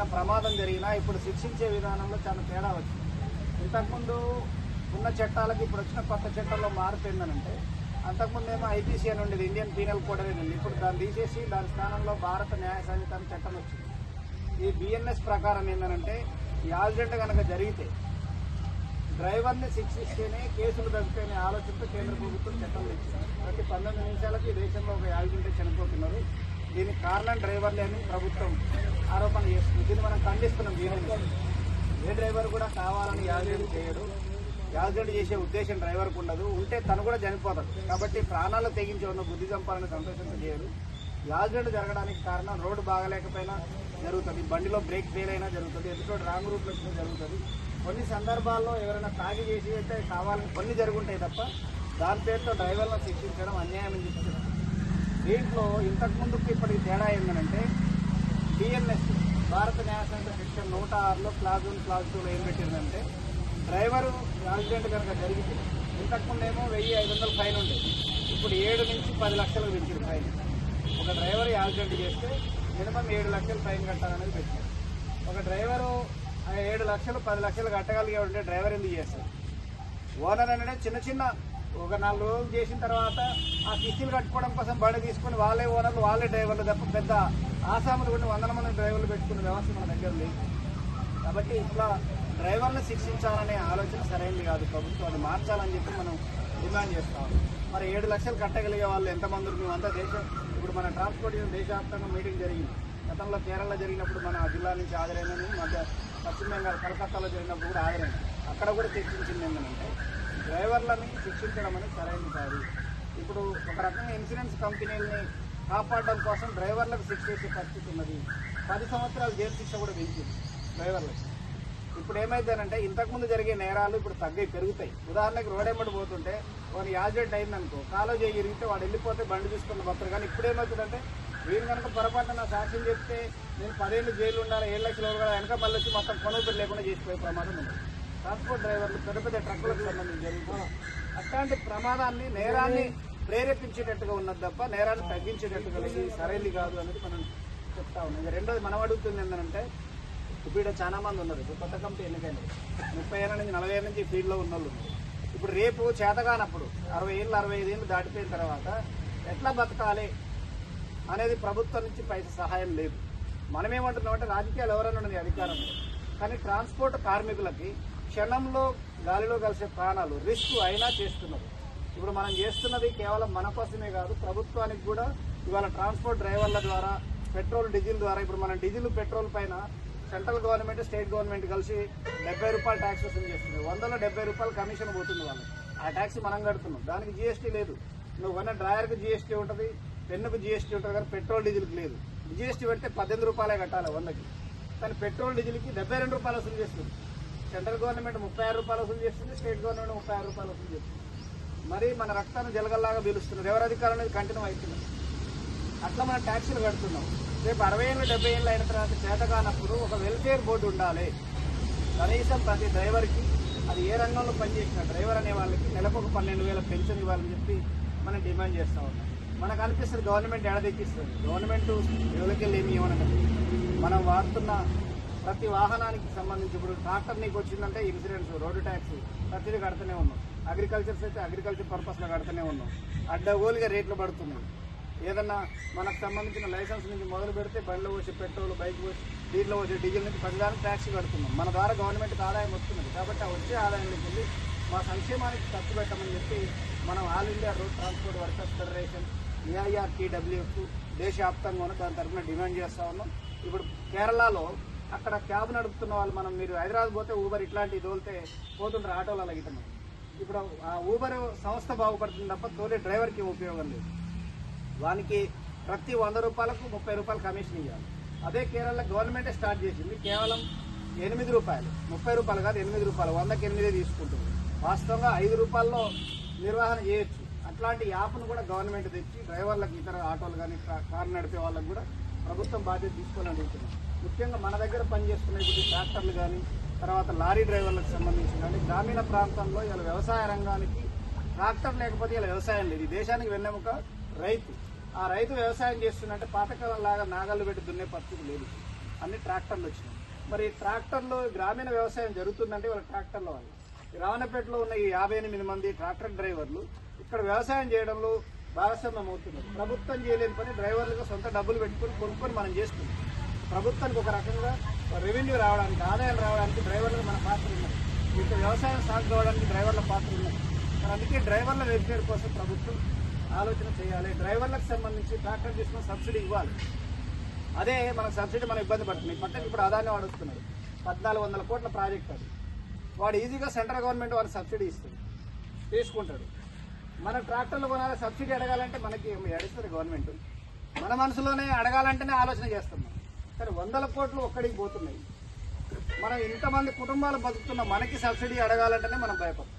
చిన్న ప్రమాదం జరిగినా ఇప్పుడు శిక్షించే విధానంలో చాలా తేడా వచ్చింది. ఇంతకుముందు ఉన్న చట్టాలకి ఇప్పుడు వచ్చిన కొత్త చట్టాల్లో మార్పు ఏంటంటే, అంతకుముందేమో ఐపీసీ అని ఉండేది, ఇండియన్ పీనల్ కోడ్ అనేది ఉంది. ఇప్పుడు దాన్ని తీసేసి దాని స్థానంలో భారత న్యాయ సంహిత అని చట్టం వచ్చింది. ఈ బిఎన్ఎస్ ప్రకారం ఏంటంటే, ఈ యాక్సిడెంట్ కనుక జరిగితే డ్రైవర్ని శిక్షిస్తేనే కేసులు తగ్గుతాయనే ఆలోచనతో కేంద్ర ప్రభుత్వం చట్టం తెచ్చింది. ప్రతి 19 నిమిషాలకి దేశంలో ఒక యాక్సిడెంట్ చనిపోతున్నారు. దీనికి కారణం డ్రైవర్లే అని ప్రభుత్వం ఆరోపణ చేస్తుంది. దీన్ని మనం ఖండిస్తున్నాం. ఏ డ్రైవర్ కూడా కావాలని యాక్సిడెంట్ చేయడు. యాక్సిడెంట్ చేసే ఉద్దేశం డ్రైవర్కు ఉండదు. ఉంటే తను కూడా చనిపోతాడు. కాబట్టి ప్రాణాలు తెగించి ఉన్న బుద్ధి చంపాలని సంతోషంతో చేయడు. యాక్సిడెంట్ జరగడానికి కారణం రోడ్డు బాగలేకపోయినా జరుగుతుంది, బండిలో బ్రేక్ ఫెయిల్ అయినా జరుగుతుంది, ఎదుటో రాంగ్ రూట్లో వచ్చినా జరుగుతుంది. కొన్ని సందర్భాల్లో ఎవరైనా తాగి చేసి అయితే కావాలని కొన్ని జరుగుంటాయి తప్ప దాని పేరుతో డ్రైవర్లను శిక్షించడం అన్యాయం అని చెప్తున్నారు. దీంట్లో ఇంతకుముందుకు ఇప్పటికి తేడా ఏంటంటే, బిఎన్ఎస్ భారత న్యాయ సంహిత సెక్షన్ 106లో క్లాజ్ 1 క్లాజ్ 2లో ఏం పెట్టిందంటే, డ్రైవరు యాక్సిడెంట్ కనుక జరిగితే ఇంతకుముందేమో 1500 ఫైన్ ఉండేది. ఇప్పుడు 7 నుంచి 10 లక్షలకు పెంచింది ఫైన్. ఒక డ్రైవర్ యాక్సిడెంట్ చేస్తే మినిమం 7 లక్షలు ఫైన్ కట్టాలనేది పెట్టారు. ఒక డ్రైవరు 7 లక్షలు 10 లక్షలు కట్టగలిగే ఉంటే డ్రైవర్ ఎందుకు చేస్తారు? ఓనర్ అనేది చిన్న చిన్న ఒక 4 రోజులు చేసిన తర్వాత ఆ కిస్తీలు కట్టుకోవడం కోసం బండి తీసుకుని వాళ్ళే ఓనర్లు వాళ్ళే డ్రైవర్లు తప్ప పెద్ద ఆసాములు కొన్ని 100 మంది డ్రైవర్లు పెట్టుకునే వ్యవస్థ మన దగ్గర లేదు. కాబట్టి ఇట్లా డ్రైవర్లను శిక్షించాలనే ఆలోచన సరైనది కాదు. ప్రభుత్వం అది మార్చాలని చెప్పి మనం డిమాండ్ చేస్తాం. మరి 7 లక్షలు కట్టగలిగే వాళ్ళు ఎంతమంది? మేమంతా ఇప్పుడు మన ట్రాన్స్పోర్ట్ దేశవ్యాప్తంగా మీటింగ్ జరిగింది. గతంలో కేరళలో జరిగినప్పుడు మన జిల్లా నుంచి హాజరైనని, మధ్య పశ్చిమ బెంగాల్ కలకత్తాలో జరిగినప్పుడు కూడా హాజరైంది. అక్కడ కూడా చర్చించింది ఏంటంటే, డ్రైవర్లని శిక్షించడం అనేది సరైనది కాదు. ఇప్పుడు ఒక రకంగా ఇన్సూరెన్స్ కంపెనీలని కాపాడడం కోసం డ్రైవర్లకు శిక్ష చేసే పరిస్థితి ఉన్నది. 10 సంవత్సరాలు జైలు శిక్ష కూడా పెంచింది డ్రైవర్లకు. ఇప్పుడు ఏమైందనంటే, ఇంతకుముందు జరిగే నేరాలు ఇప్పుడు పెరుగుతాయి. ఉదాహరణకి రోడెమ్మడి పోతుంటే వాడు యాక్సిడెంట్ అయిందనుకో, కాలో చేయి ఇరిగితే వాడు వెళ్ళిపోతే బండి తీసుకున్న భక్తులు. కానీ ఇప్పుడు ఏమవుతుందంటే, వీరు కనుక పొరపాటున నా సాక్ష్యం చెప్తే నేను 10 ఏళ్ళు జైలు ఉండాలి, 7 లక్షలు కూడా వెనక మళ్ళీ వచ్చి మొత్తం కొనుగోలు లేకుండా చేసిపోయే ప్రమాదం ఉంది. ట్రాన్స్పోర్ట్ డ్రైవర్లు పెద్ద పెద్ద ట్రక్కులకు సంబంధించి జరుగుతుంది. అట్లాంటి ప్రమాదాన్ని, నేరాన్ని ప్రేరేపించేటట్టుగా ఉన్నది తప్ప నేరాన్ని తగ్గించేటట్టుగా ఇది సరైనది కాదు అనేది మనం చెప్తా ఉన్నాం. రెండోది మనం అడుగుతుంది ఏంటంటే, ఇప్పుడు చాలా మంది ఉన్నారు. ఇప్పుడు కొత్త కంపెనీ ఎన్నికైనా 30 ఏళ్ళ నుంచి 40 ఏళ్ళ నుంచి ఫీల్డ్లో ఉన్న వాళ్ళు ఉన్నారు. ఇప్పుడు రేపు చేతగానప్పుడు 60 ఏళ్ళు 65 ఏళ్ళు దాటిపోయిన తర్వాత ఎట్లా బతకాలి అనేది ప్రభుత్వం నుంచి పైసా సహాయం లేదు. మనమేమంటున్నామంటే, రాజకీయాలు ఎవరైనా ఉన్నది అధికారం, కానీ ట్రాన్స్పోర్ట్ కార్మికులకి క్షణంలో గాలిలో కలిసే ప్రాణాలు రిస్క్ అయినా చేస్తున్నారు. ఇప్పుడు మనం చేస్తున్నది కేవలం మన కోసమే కాదు, ప్రభుత్వానికి కూడా. ఇవాళ ట్రాన్స్పోర్ట్ డ్రైవర్ల ద్వారా, పెట్రోల్ డీజిల్ ద్వారా, ఇప్పుడు మనం డీజిల్ పెట్రోల్ పైన సెంట్రల్ గవర్నమెంట్ స్టేట్ గవర్నమెంట్ కలిసి 70 రూపాయలు ట్యాక్స్ వసూలు చేస్తుంది. 100లో 70 రూపాయలు కమిషన్ పోతుంది వాళ్ళకి. ఆ ట్యాక్స్ మనం కడుతున్నాం. దానికి జీఎస్టీ లేదు. నువ్వు కొన్న డ్రైవర్కి జీఎస్టీ ఉంటుంది, పెన్నుకు జీఎస్టీ ఉంటుంది, కానీ పెట్రోల్ డీజిల్కి లేదు. జీఎస్టీ పెడితే 18 రూపాయలే కట్టాలి 100కి. కానీ పెట్రోల్ డీజిల్కి 72 రూపాయలు వసూలు చేస్తుంది. సెంట్రల్ గవర్నమెంట్ 36 రూపాయలు వసూలు చేస్తుంది, స్టేట్ గవర్నమెంట్ 36 రూపాయలు వసూలు చేస్తుంది. మరి మన రక్తాన్ని జలగల్లాగా పీలుస్తున్నారు. ఎవరి అధికారం అనేది కంటిన్యూ అవుతున్నారు. అట్లా మనం ట్యాక్సీలు కడుతున్నాం. రేపు 60 ఏళ్ళు 70 ఏళ్ళు అయిన తర్వాత చేతగానప్పుడు ఒక వెల్ఫేర్ బోర్డు ఉండాలి. కనీసం ప్రతి డ్రైవర్కి, అది ఏ రంగంలో పనిచేసిన డ్రైవర్ అనే వాళ్ళకి నెలకు ఒక 12,000 పెన్షన్ ఇవ్వాలని చెప్పి మనం డిమాండ్ చేస్తూ ఉన్నాం. మనకు అనిపిస్తుంది గవర్నమెంట్ ఎడదెక్కిస్తుంది. గవర్నమెంట్ ఎవరికెళ్ళి ఏమి ఇవ్వనది. మనం వాడుతున్న ప్రతి వాహనానికి సంబంధించి ఇప్పుడు ట్రాక్టర్ నీకు వచ్చిందంటే ఇన్సూరెన్స్, రోడ్డు ట్యాక్స్ ప్రతిదీ కడుతూనే ఉన్నాం. అగ్రికల్చర్స్ అయితే అగ్రికల్చర్ పర్పస్లో కడుతూనే ఉన్నాం. అడ్డగోలుగా రేట్లు పడుతున్నాయి. ఏదన్నా మనకు సంబంధించిన లైసెన్స్ నుంచి మొదలు పెడితే బండ్లో వచ్చే పెట్రోల్, బైక్ పోసి దీంట్లో వచ్చే డీజిల్ నుంచి ప్రతిదానికి ట్యాక్స్ కడుతున్నాం. మన ద్వారా గవర్నమెంట్కి ఆదాయం వస్తున్నది. కాబట్టి ఆ వచ్చే ఆదాయంలోకి వెళ్ళి మా సంక్షేమానికి ఖర్చు పెట్టమని చెప్పి మనం all India road transport workers federation AIRTWF దేశవ్యాప్తంగా దాని తరఫున డిమాండ్ చేస్తూ ఉన్నాం. ఇప్పుడు కేరళలో అక్కడ క్యాబ్ నడుపుతున్న వాళ్ళు, మీరు హైదరాబాద్ పోతే ఊబర్ ఇట్లాంటివి తోలితే పోతుంటారు ఆటోలు అలాగిట. ఇప్పుడు ఆ ఊబర్ సంస్థ బాగుపడుతుంది తప్ప తోలే డ్రైవర్కి ఉపయోగం లేదు. వానికి ప్రతి 100 రూపాయలకు 30 రూపాయలు కమిషన్ ఇవ్వాలి. అదే కేరళ గవర్నమెంటే స్టార్ట్ చేసింది. కేవలం 8 రూపాయలు, 30 రూపాయలు కాదు 8 రూపాయలు, 100కి 8 తీసుకుంటుంది. వాస్తవంగా 5 రూపాయల్లో నిర్వహణ చేయొచ్చు. అట్లాంటి యాప్ను కూడా గవర్నమెంట్ తెచ్చి డ్రైవర్లకు, ఇతర ఆటోలు కానీ కారు నడిపే వాళ్ళకు కూడా ప్రభుత్వం బాధ్యత తీసుకొని అడుగుతున్నాం. ముఖ్యంగా మన దగ్గర పనిచేస్తున్న ఇప్పుడు ట్రాక్టర్లు కానీ, తర్వాత లారీ డ్రైవర్లకు సంబంధించి కానీ, గ్రామీణ ప్రాంతంలో ఇలా వ్యవసాయ రంగానికి ట్రాక్టర్ లేకపోతే ఇలా వ్యవసాయం లేదు. ఈ దేశానికి వెన్నెముక రైతు. ఆ రైతు వ్యవసాయం చేస్తున్నట్టే పాతకాలం లాగా నాగళ్ళు పెట్టి దున్నే పరిస్థితి లేదు. అన్ని ట్రాక్టర్లు వచ్చినాయి. మరి ట్రాక్టర్లు గ్రామీణ వ్యవసాయం జరుగుతుందంటే వాళ్ళ ట్రాక్టర్ల వల్ల. రావణపేటలో ఉన్న ఈ 58 మంది ట్రాక్టర్ డ్రైవర్లు ఇక్కడ వ్యవసాయం చేయడంలో భాగస్వామ్యం అవుతున్నారు. ప్రభుత్వం చేయలేని పని డ్రైవర్లుగా సొంత డబ్బులు పెట్టుకుని కొనుక్కొని మనం చేస్తున్నాం. ప్రభుత్వానికి ఒక రకంగా రెవెన్యూ రావడానికి, ఆదాయం రావడానికి డ్రైవర్లుగా మన పాత్ర ఉన్నది. ఇంకా వ్యవసాయం సాగు కావడానికి డ్రైవర్ల పాత్ర ఉన్నది. మరి అందుకే డ్రైవర్ల వెల్ఫేర్ కోసం ప్రభుత్వం ఆలోచన చేయాలి. డ్రైవర్లకు సంబంధించి ట్రాక్టర్ తీసుకున్న సబ్సిడీ ఇవ్వాలి. అదే మనకు సబ్సిడీ మనం ఇబ్బంది పడుతుంది. పట్టణం ఇప్పుడు అదాన్ని వాడు వస్తున్నాడు, 1400 కోట్ల ప్రాజెక్ట్ అది. వాడు ఈజీగా సెంట్రల్ గవర్నమెంట్ వాడు సబ్సిడీ ఇస్తుంది, తీసుకుంటాడు. మన ట్రాక్టర్లు కొనాలి, సబ్సిడీ అడగాలంటే మనకి అడుగుతుంది గవర్నమెంట్. మన మనసులోనే అడగాలంటేనే ఆలోచన చేస్తున్నాం. కానీ 100 కోట్లు ఒక్కడికి పోతున్నాయి. మనం ఇంతమంది కుటుంబాలు బతుకుతున్న మనకి సబ్సిడీ అడగాలంటేనే మనం భయపడతాం.